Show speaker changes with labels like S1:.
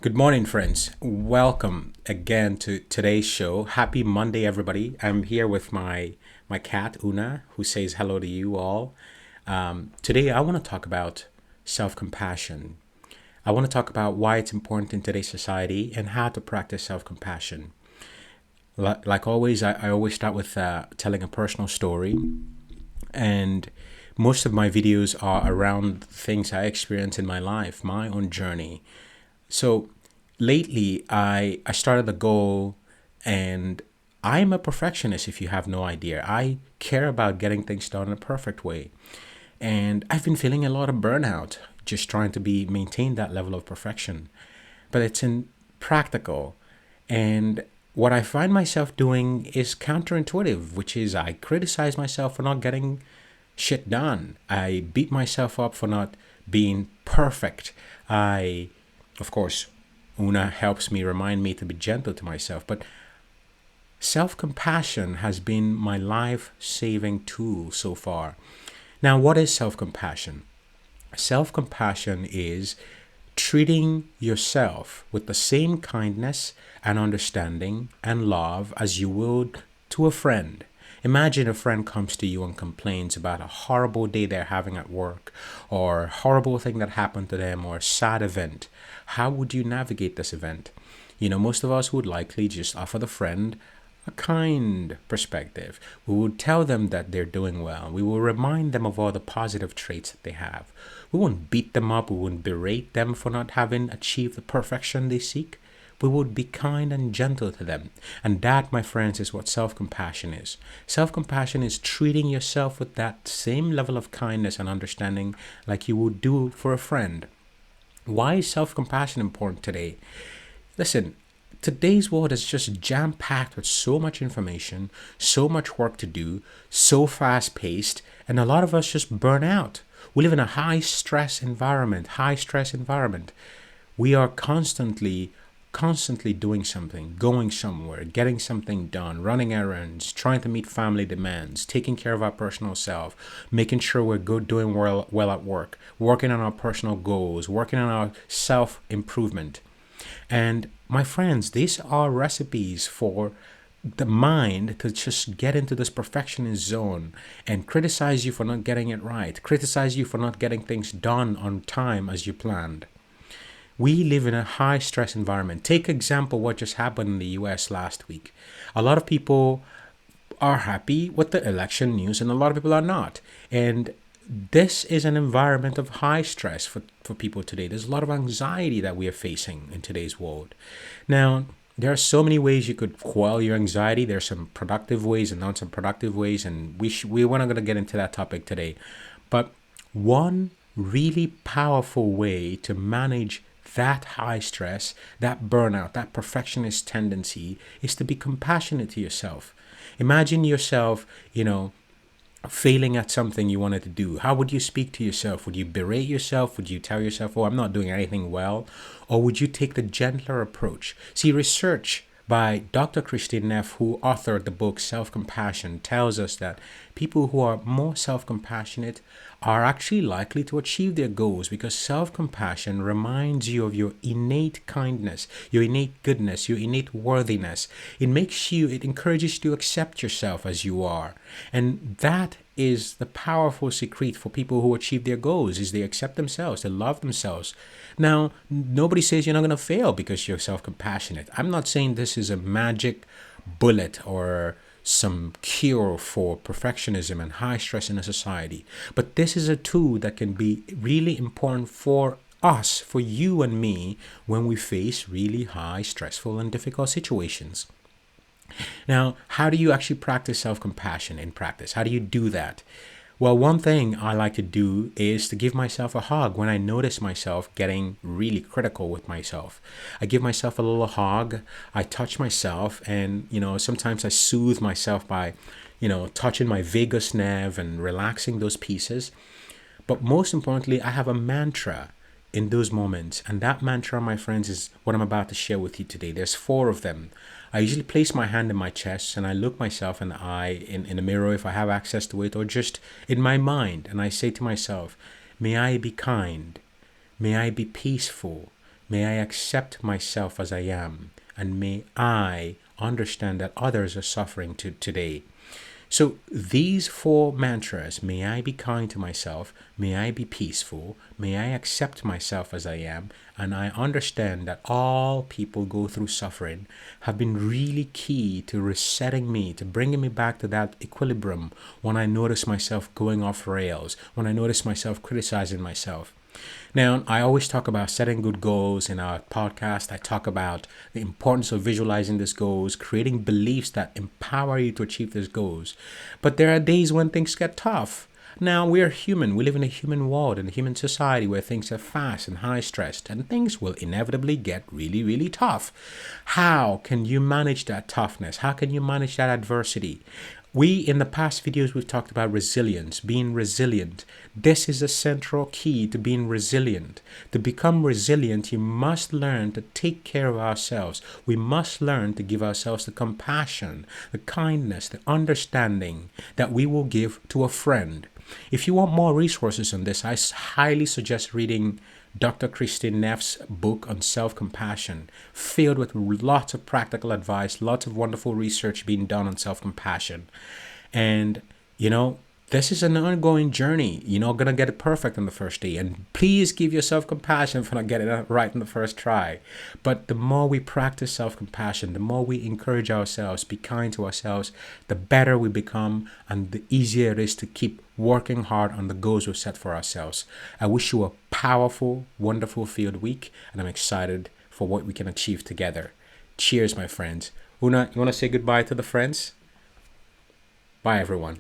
S1: Good morning, friends. Welcome again to today's show. Happy Monday, everybody. I'm here with my cat Una, who says hello to you all. Today, I want to talk about self-compassion. I want to talk about why it's important in today's society and how to practice self-compassion. Like always, I always start with telling a personal story, and most of my videos are around things I experience in my life, my own journey. So lately, I started a goal, and I'm a perfectionist if you have no idea. I care about getting things done in a perfect way. And I've been feeling a lot of burnout just trying to be maintain that level of perfection. But it's in practical. And what I find myself doing is counterintuitive, which is I criticize myself for not getting shit done. I beat myself up for not being perfect. Of course, Una helps me remind me to be gentle to myself, but self compassion has been my life saving tool so far. Now, what is self compassion? Self compassion is treating yourself with the same kindness and understanding and love as you would to a friend. Imagine a friend comes to you and complains about a horrible day they're having at work, or a horrible thing that happened to them, or a sad event. How would you navigate this event? Most of us would likely just offer the friend a kind perspective. We would tell them that they're doing well. We will remind them of all the positive traits that they have. We won't beat them up. We won't berate them for not having achieved the perfection they seek. We would be kind and gentle to them. And that, my friends, is what self compassion is. Self compassion is treating yourself with that same level of kindness and understanding like you would do for a friend. Why is self compassion important today? Listen, today's world is just jam packed with so much information, so much work to do, so fast paced, and a lot of us just burn out. We live in a high stress environment. We are constantly doing something, going somewhere, getting something done, running errands, trying to meet family demands, taking care of our personal self, making sure we're good, doing well at work, working on our personal goals, working on our self improvement. And my friends, these are recipes for the mind to just get into this perfectionist zone and criticize you for not getting it right, criticize you for not getting things done on time as you planned. We live in a high stress environment. Take example what just happened in the US last week. A lot of people are happy with the election news and a lot of people are not. And this is an environment of high stress for people today. There's a lot of anxiety that we are facing in today's world. Now, there are so many ways you could quell your anxiety. There's some productive ways and not some productive ways, and we're not going to get into that topic today. But one really powerful way to manage that high stress, that burnout, that perfectionist tendency is to be compassionate to yourself. Imagine yourself, failing at something you wanted to do. How would you speak to yourself? Would you berate yourself? Would you tell yourself, oh, I'm not doing anything well? Or would you take the gentler approach? See, research by Dr. Christine Neff, who authored the book Self Compassion, tells us that people who are more self compassionate are actually likely to achieve their goals because self compassion reminds you of your innate kindness, your innate goodness, your innate worthiness. It encourages you to accept yourself as you are. And that is the powerful secret for people who achieve their goals is they accept themselves, they love themselves. Now, nobody says you're not going to fail because you're self-compassionate. I'm not saying this is a magic bullet or some cure for perfectionism and high stress in a society. But this is a tool that can be really important for us, for you and me, when we face really high, stressful, and difficult situations. Now, how do you actually practice self-compassion in practice? How do you do that? Well, one thing I like to do is to give myself a hug when I notice myself getting really critical with myself. I give myself a little hug, I touch myself, and, sometimes I soothe myself by, touching my vagus nerve and relaxing those pieces. But most importantly, I have a mantra in those moments. And that mantra, my friends, is what I'm about to share with you today. There's four of them. I usually place my hand in my chest and I look myself in the eye in the mirror if I have access to it, or just in my mind. And I say to myself, may I be kind. May I be peaceful. May I accept myself as I am. And may I understand that others are suffering today. So these four mantras, may I be kind to myself, may I be peaceful, may I accept myself as I am, and I understand that all people go through suffering, have been really key to resetting me, to bringing me back to that equilibrium when I notice myself going off rails, when I notice myself criticizing myself. Now, I always talk about setting good goals in our podcast. I talk about the importance of visualizing these goals, creating beliefs that empower you to achieve these goals. But there are days when things get tough. Now, we are human. We live in a human world, in a human society where things are fast and high stressed, and things will inevitably get really, really tough. How can you manage that toughness? How can you manage that adversity? In the past videos, we've talked about resilience, being resilient. This is a central key to being resilient. To become resilient, you must learn to take care of ourselves. We must learn to give ourselves the compassion, the kindness, the understanding that we will give to a friend. If you want more resources on this, I highly suggest reading Dr. Christine Neff's book on self-compassion, filled with lots of practical advice, lots of wonderful research being done on self-compassion. And, this is an ongoing journey. You're not going to get it perfect on the first day. And please give yourself compassion for not getting it right on the first try. But the more we practice self-compassion, the more we encourage ourselves, be kind to ourselves, the better we become and the easier it is to keep working hard on the goals we've set for ourselves. I wish you a powerful, wonderful filled week, and I'm excited for what we can achieve together. Cheers, my friends. Una, you want to say goodbye to the friends? Bye, everyone.